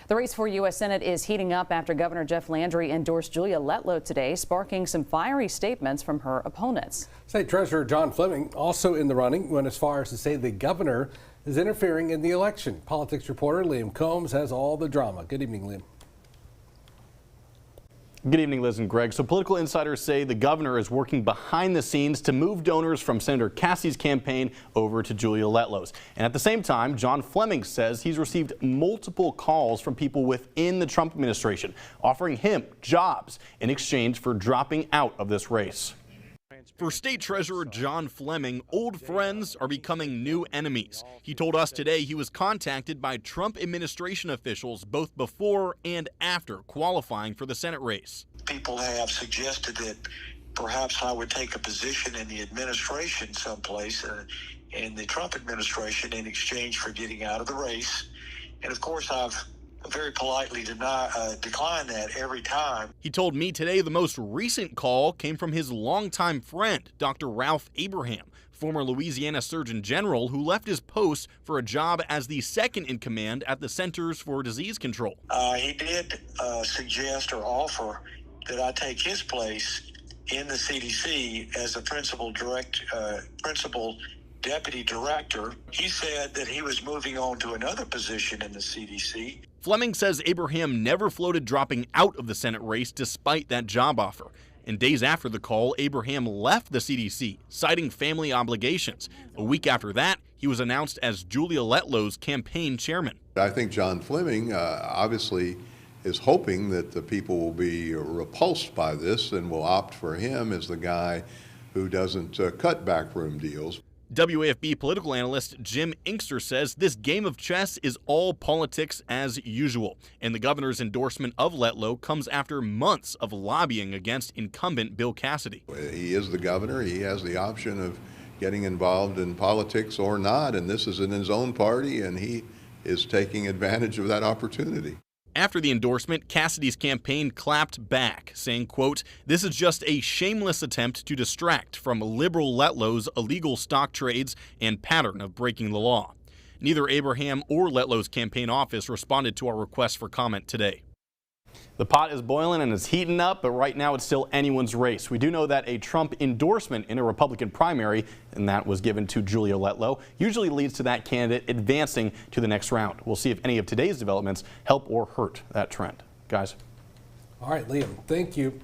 The race for U.S. Senate is heating up after Governor Jeff Landry endorsed Julia Letlow today, sparking some fiery statements from her opponents. State Treasurer John Fleming also in the running, went as far as to say the governor is interfering in the election. Politics reporter Liam Combs has all the drama. Good evening, Liam. Good evening, Liz and Greg. So political insiders say the governor is working behind the scenes to move donors from Senator Cassie's campaign over to Julia Letlow's. And at the same time, John Fleming says he's received multiple calls from people within the Trump administration offering him jobs in exchange for dropping out of this race. For State Treasurer John Fleming, old friends are becoming new enemies. He told us today he was contacted by Trump administration officials both before and after qualifying for the Senate race. People have suggested that perhaps I would take a position in the administration someplace, in the Trump administration, in exchange for getting out of the race. And of course, I've very politely decline that every time. He told me today the most recent call came from his longtime friend, Dr. Ralph Abraham, former Louisiana Surgeon General who left his post for a job as the second in command at the Centers for Disease Control. He did suggest or offer that I take his place in the CDC as a principal deputy director. He said that he was moving on to another position in the CDC. Fleming says Abraham never floated dropping out of the Senate race despite that job offer. And days after the call, Abraham left the CDC, citing family obligations. A week after that, he was announced as Julia Letlow's campaign chairman. I think John Fleming obviously is hoping that the people will be repulsed by this and will opt for him as the guy who doesn't cut backroom deals. WAFB political analyst Jim Inkster says this game of chess is all politics as usual, and the governor's endorsement of Letlow comes after months of lobbying against incumbent Bill Cassidy. He is the governor. He has the option of getting involved in politics or not, and this is in his own party, and he is taking advantage of that opportunity. After the endorsement, Cassidy's campaign clapped back, saying, quote, "This is just a shameless attempt to distract from liberal Letlow's illegal stock trades and pattern of breaking the law." Neither Abraham or Letlow's campaign office responded to our request for comment today. The pot is boiling and it's heating up, but right now it's still anyone's race. We do know that a Trump endorsement in a Republican primary, and that was given to Julia Letlow, usually leads to that candidate advancing to the next round. We'll see if any of today's developments help or hurt that trend. Guys. All right, Liam, thank you.